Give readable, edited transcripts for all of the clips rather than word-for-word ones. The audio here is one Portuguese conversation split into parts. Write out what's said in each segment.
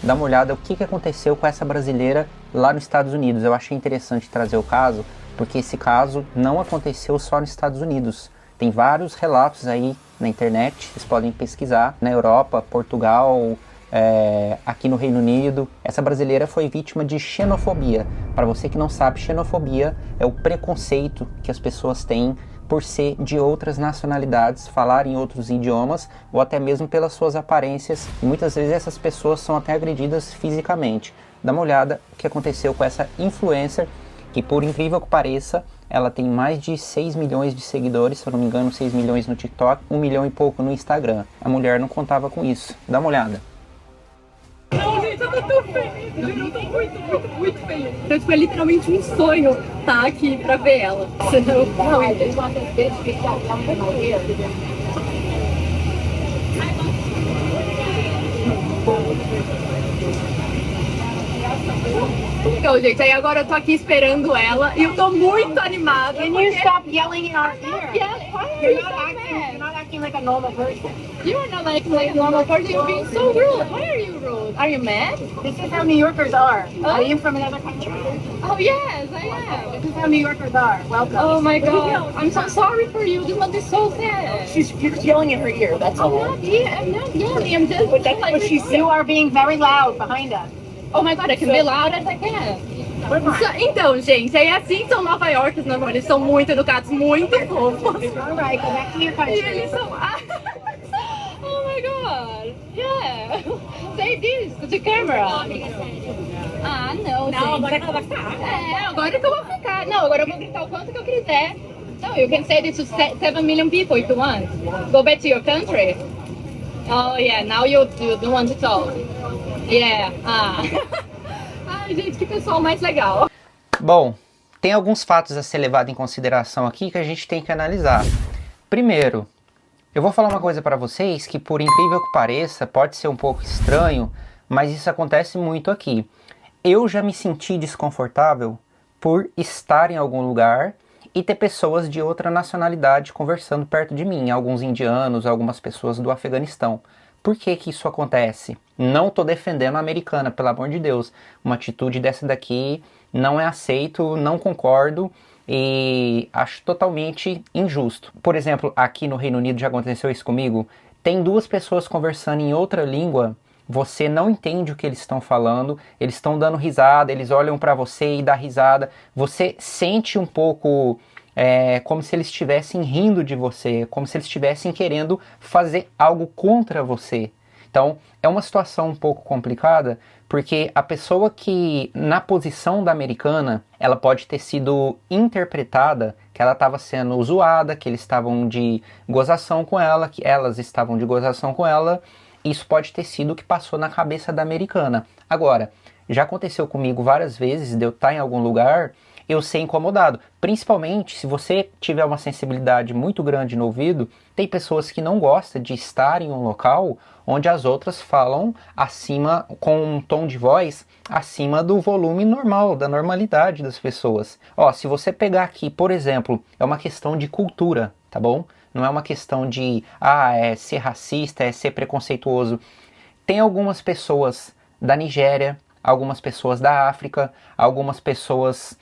dá uma olhada o que aconteceu com essa brasileira lá nos Estados Unidos. Eu achei interessante trazer o caso, porque esse caso não aconteceu só nos Estados Unidos. Tem vários relatos aí na internet, vocês podem pesquisar, na Europa, Portugal, aqui no Reino Unido. Essa brasileira foi vítima de xenofobia. Para você que não sabe, xenofobia é o preconceito que as pessoas têm por ser de outras nacionalidades, falar em outros idiomas ou até mesmo pelas suas aparências. E muitas vezes essas pessoas são até agredidas fisicamente. Dá uma olhada o que aconteceu com essa influencer, que por incrível que pareça, ela tem mais de 6 milhões de seguidores, se eu não me engano 6 milhões no TikTok, 1 milhão e pouco no Instagram. A mulher não contava com isso. Dá uma olhada. Não, gente, eu tô tão feliz, eu tô muito feliz. Então, tipo, é literalmente um sonho estar aqui pra ver ela. Não, eles vão ter Então, gente, aí agora eu tô aqui esperando ela e eu tô muito animada. Can you stop yelling in our ear? Yes, why are You're you not so acting. mad? You're not acting like a normal person. You are not like a normal person. You're being so rude. Why are you rude? Are you mad? This is how New Yorkers are. Oh. Are you from another country? Oh yes, I am. This is how New Yorkers are. Welcome. Oh my god, I'm so sorry for you. This must be so sad. You're just yelling in her ear. That's I'm all. not yelling. I'm just. But that's what you are being very loud behind us. Oh my god, I can be loud as I can. Então, gente, é assim são Nova York, os normais. Eles são muito educados, muito fofos. Alright, go back to your E country. eles são. Oh my god, yeah. Say this to the camera. Ah, não, gente. Não, agora que ela vai ficar. Agora que eu vou ficar. Não, agora eu vou gritar o quanto que eu quiser. No, you can say this to 7 million people if you want. Go back to your country. Oh yeah, now you don't want to talk. Yeah, Ai, gente, que pessoal mais legal. Bom, tem alguns fatos a ser levado em consideração aqui que a gente tem que analisar. Primeiro, eu vou falar uma coisa para vocês que, por incrível que pareça, pode ser um pouco estranho, mas isso acontece muito aqui. Eu já me senti desconfortável por estar em algum lugar e ter pessoas de outra nacionalidade conversando perto de mim, alguns indianos, algumas pessoas do Afeganistão. Por que que isso acontece? Não estou defendendo a americana, pelo amor de Deus. Uma atitude dessa daqui não é aceito, não concordo e acho totalmente injusto. Por exemplo, aqui no Reino Unido já aconteceu isso comigo. Tem duas pessoas conversando em outra língua, você não entende o que eles estão falando, eles estão dando risada, eles olham para você e dá risada. Você sente um pouco... como se eles estivessem rindo de você, como se eles estivessem querendo fazer algo contra você. Então, é uma situação um pouco complicada, porque a pessoa que, na posição da americana, ela pode ter sido interpretada que ela estava sendo zoada, que eles estavam de gozação com ela, que elas estavam de gozação com ela. Isso pode ter sido o que passou na cabeça da americana. Agora, já aconteceu comigo várias vezes de eu estar em algum lugar... eu ser incomodado, principalmente se você tiver uma sensibilidade muito grande no ouvido. Tem pessoas que não gostam de estar em um local onde as outras falam acima, com um tom de voz acima do volume normal, da normalidade das pessoas. Ó, se você pegar aqui, por exemplo, é uma questão de cultura, tá bom? Não é uma questão de, ser racista, ser preconceituoso. Tem algumas pessoas da Nigéria, algumas pessoas da África, algumas pessoas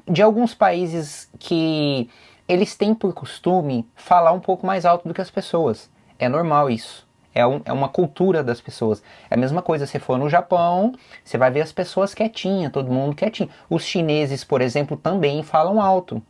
de alguns países que eles têm por costume falar um pouco mais alto do que as pessoas. É normal isso. É uma cultura das pessoas. É a mesma coisa, se for no Japão, você vai ver as pessoas quietinhas, todo mundo quietinho. Os chineses, por exemplo, também falam alto.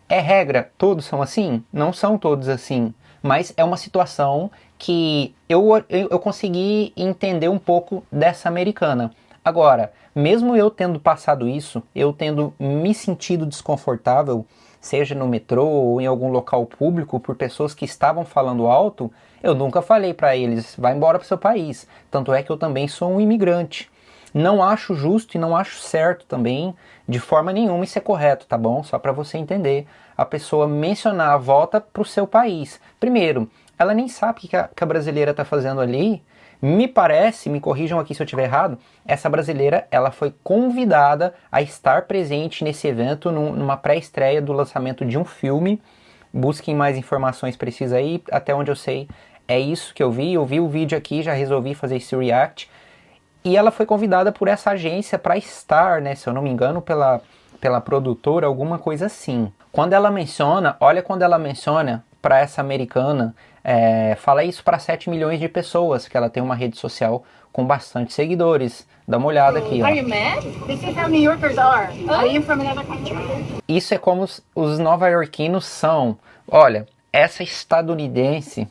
É regra, todos são assim? Não são todos assim. Mas é uma situação que eu consegui entender um pouco dessa americana. Agora, mesmo eu tendo passado isso, eu tendo me sentido desconfortável, seja no metrô ou em algum local público, por pessoas que estavam falando alto, eu nunca falei para eles, vai embora para o seu país. Tanto é que eu também sou um imigrante. Não acho justo e não acho certo também, de forma nenhuma isso é correto, tá bom? Só para você entender, a pessoa mencionar a volta para o seu país. Primeiro, ela nem sabe o que a brasileira está fazendo ali. Me parece, me corrijam aqui se eu estiver errado, essa brasileira ela foi convidada a estar presente nesse evento, numa pré-estreia do lançamento de um filme. Busquem mais informações precisas aí, até onde eu sei, É isso que eu vi o vídeo aqui, já resolvi fazer esse react. E ela foi convidada por essa agência para estar, né, se eu não me engano, pela produtora, alguma coisa assim. Quando ela menciona, olha quando ela menciona para essa americana, fala isso para 7 milhões de pessoas, que ela tem uma rede social com bastante seguidores. Dá uma olhada aqui, ó. Are you mad? This is how New Yorkers are. Are you from another country? Isso é como os nova-iorquinos são. Olha, essa estadunidense,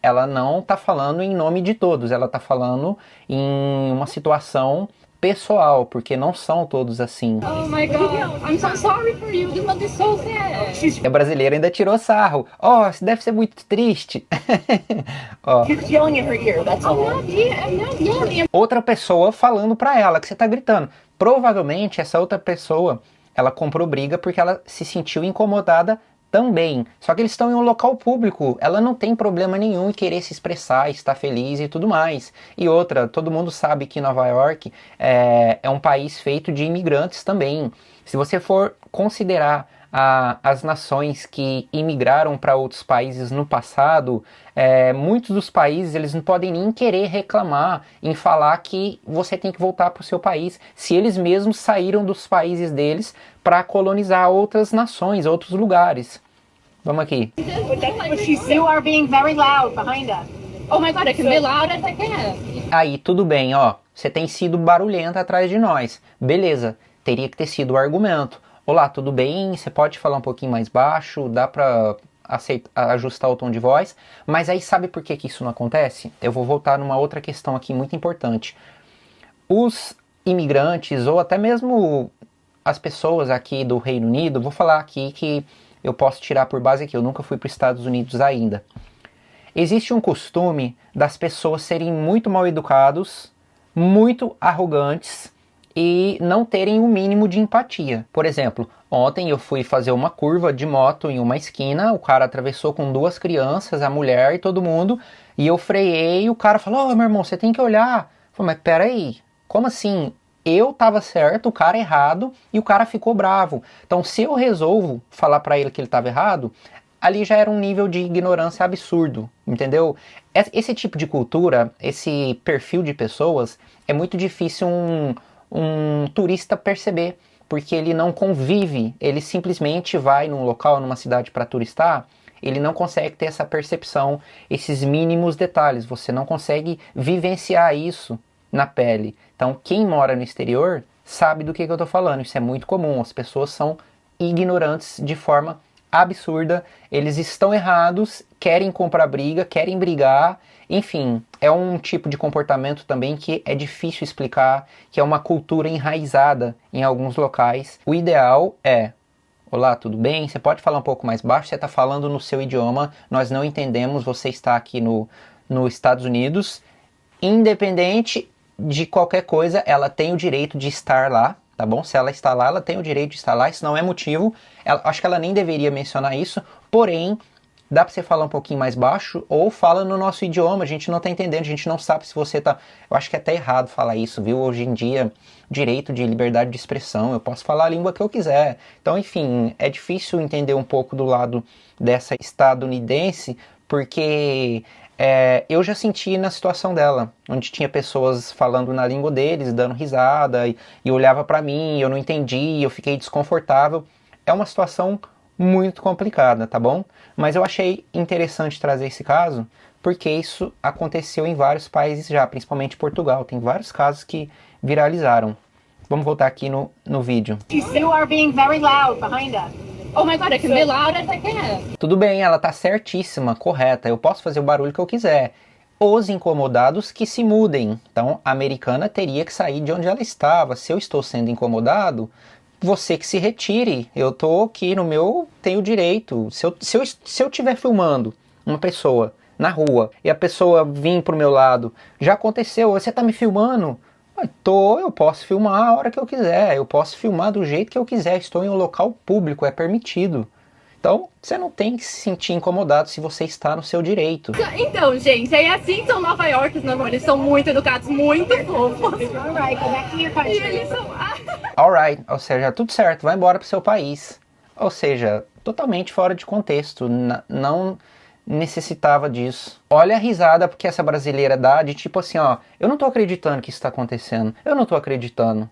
ela não tá falando em nome de todos, ela tá falando em uma situação pessoal, porque não são todos assim. Oh my god, I'm so sorry for you. This must be so sad. A brasileira ainda tirou sarro. Ó, isso deve ser muito triste. Ó. She's yelling at her ear, that's all. I'm not yelling. Outra pessoa falando pra ela que você tá gritando. Provavelmente essa outra pessoa, ela comprou briga porque ela se sentiu incomodada também. Só que eles estão em um local público, ela não tem problema nenhum em querer se expressar, estar feliz e tudo mais. E outra, todo mundo sabe que Nova York é um país feito de imigrantes também. Se você for considerar as nações que imigraram para outros países no passado, muitos dos países eles não podem nem querer reclamar em falar que você tem que voltar para o seu país, se eles mesmos saíram dos países deles para colonizar outras nações, outros lugares. Vamos aqui. You are being very loud behind us. Oh my god, I can be loud as I can. Aí, tudo bem, ó. Você tem sido barulhenta atrás de nós. Beleza, teria que ter sido o argumento. Olá, tudo bem? Você pode falar um pouquinho mais baixo? Dá pra ajustar o tom de voz? Mas aí sabe por que isso não acontece? Eu vou voltar numa outra questão aqui muito importante. Os imigrantes, ou até mesmo as pessoas aqui do Reino Unido, vou falar aqui que eu posso tirar por base aqui, eu nunca fui para os Estados Unidos ainda. Existe um costume das pessoas serem muito mal educados, muito arrogantes, e não terem o mínimo de empatia. Por exemplo, ontem eu fui fazer uma curva de moto em uma esquina, o cara atravessou com 2 crianças, a mulher e todo mundo, e eu freiei e o cara falou, ô meu irmão, você tem que olhar. Eu falei, mas peraí, como assim? Eu tava certo, o cara errado, e o cara ficou bravo. Então se eu resolvo falar pra ele que ele tava errado, ali já era um nível de ignorância absurdo, entendeu? Esse tipo de cultura, esse perfil de pessoas, é muito difícil um turista perceber, porque ele não convive, ele simplesmente vai num local, numa cidade para turistar, ele não consegue ter essa percepção, esses mínimos detalhes, você não consegue vivenciar isso na pele. Então quem mora no exterior sabe do que eu tô falando, isso é muito comum, as pessoas são ignorantes de forma absurda, eles estão errados, querem comprar briga, querem brigar, enfim, é um tipo de comportamento também que é difícil explicar, que é uma cultura enraizada em alguns locais. O ideal é, olá, tudo bem? Você pode falar um pouco mais baixo? Você está falando no seu idioma, nós não entendemos, você está aqui nos Estados Unidos. Independente de qualquer coisa, ela tem o direito de estar lá, tá bom? Se ela está lá, ela tem o direito de estar lá, isso não é motivo. Acho que ela nem deveria mencionar isso, porém, dá pra você falar um pouquinho mais baixo, ou fala no nosso idioma, a gente não tá entendendo, a gente não sabe se você tá... Eu acho que é até errado falar isso, viu? Hoje em dia, direito de liberdade de expressão, eu posso falar a língua que eu quiser. Então, enfim, é difícil entender um pouco do lado dessa estadunidense, porque eu já senti na situação dela, onde tinha pessoas falando na língua deles, dando risada, e olhava pra mim, eu não entendi, eu fiquei desconfortável. É uma situação muito complicada, tá bom? Mas eu achei interessante trazer esse caso, porque isso aconteceu em vários países já, principalmente Portugal. Tem vários casos que viralizaram. Vamos voltar aqui no vídeo. You are being very loud behind us. Oh my god, I can be loud as I can. Tudo bem, ela tá certíssima, correta. Eu posso fazer o barulho que eu quiser. Os incomodados que se mudem. Então, a americana teria que sair de onde ela estava. Se eu estou sendo incomodado, você que se retire, eu tô aqui no meu, tenho direito. Se eu estiver filmando uma pessoa na rua e a pessoa vir pro meu lado, já aconteceu, você tá me filmando? Eu posso filmar a hora que eu quiser, eu posso filmar do jeito que eu quiser, estou em um local público, é permitido. Então, você não tem que se sentir incomodado se você está no seu direito. Então, gente, é assim são Nova York, não, eles são muito educados, muito fofos. Alright, go back to your E country. eles são... Alright, ou seja, tudo certo, vai embora pro seu país. Ou seja, totalmente fora de contexto, necessitava disso. Olha a risada que essa brasileira dá de tipo assim, ó, eu não tô acreditando que isso tá acontecendo. Eu não tô acreditando.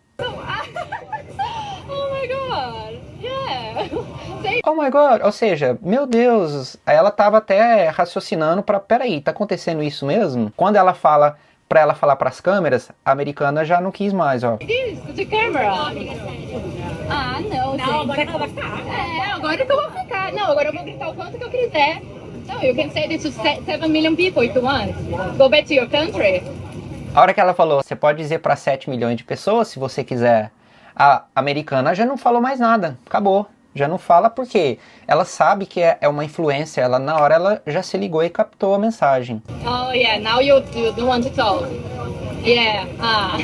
Oh my god. Yeah. Say Oh my God, ou seja, meu Deus, ela tava até raciocinando pra, peraí, tá acontecendo isso mesmo? Quando ela fala, pra ela falar pras câmeras, a americana já não quis mais, ó. this to the camera. Ah, não, Não, gente. agora que ela vai ficar. É, agora que eu vou ficar. Não, agora eu vou gritar o quanto que eu quiser. No, you can say this to 7 million people if you want. Go back to your country. A hora que ela falou, você pode dizer pra 7 milhões de pessoas se você quiser. A americana já não falou mais nada, acabou. Já não fala porque ela sabe que é uma influência, ela na hora ela já se ligou e captou a mensagem. Oh, yeah, now you don't want to talk. Yeah, ah.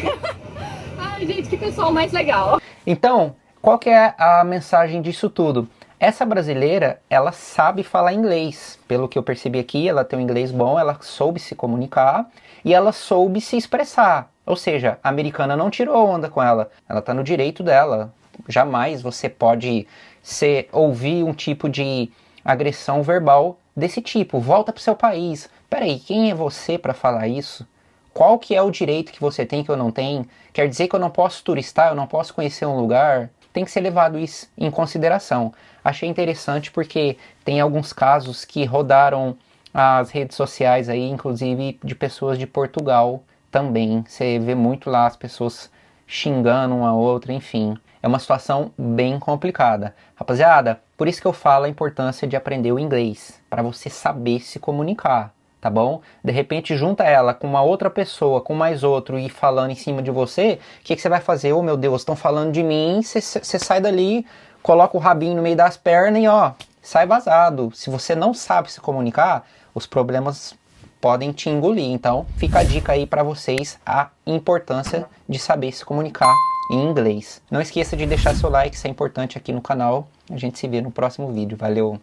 Ai, gente, que pessoal mais legal. Então, qual que é a mensagem disso tudo? Essa brasileira, ela sabe falar inglês. Pelo que eu percebi aqui, ela tem um inglês bom, ela soube se comunicar e ela soube se expressar. Ou seja, a americana não tirou onda com ela. Ela tá no direito dela. Jamais você pode ouvir um tipo de agressão verbal desse tipo. Volta pro seu país. Peraí, quem é você para falar isso? Qual que é o direito que você tem que eu não tenho? Quer dizer que eu não posso turistar, eu não posso conhecer um lugar? Tem que ser levado isso em consideração. Achei interessante porque tem alguns casos que rodaram as redes sociais aí, inclusive de pessoas de Portugal também. Você vê muito lá as pessoas xingando uma a outra, enfim. É uma situação bem complicada. Rapaziada, por isso que eu falo a importância de aprender o inglês, para você saber se comunicar, tá bom? De repente junta ela com uma outra pessoa, com mais outro e falando em cima de você, o que você vai fazer? Oh meu Deus, estão falando de mim, você sai dali, coloca o rabinho no meio das pernas e ó, sai vazado. Se você não sabe se comunicar, os problemas podem te engolir. Então fica a dica aí para vocês a importância de saber se comunicar em inglês. Não esqueça de deixar seu like, isso é importante aqui no canal. A gente se vê no próximo vídeo. Valeu!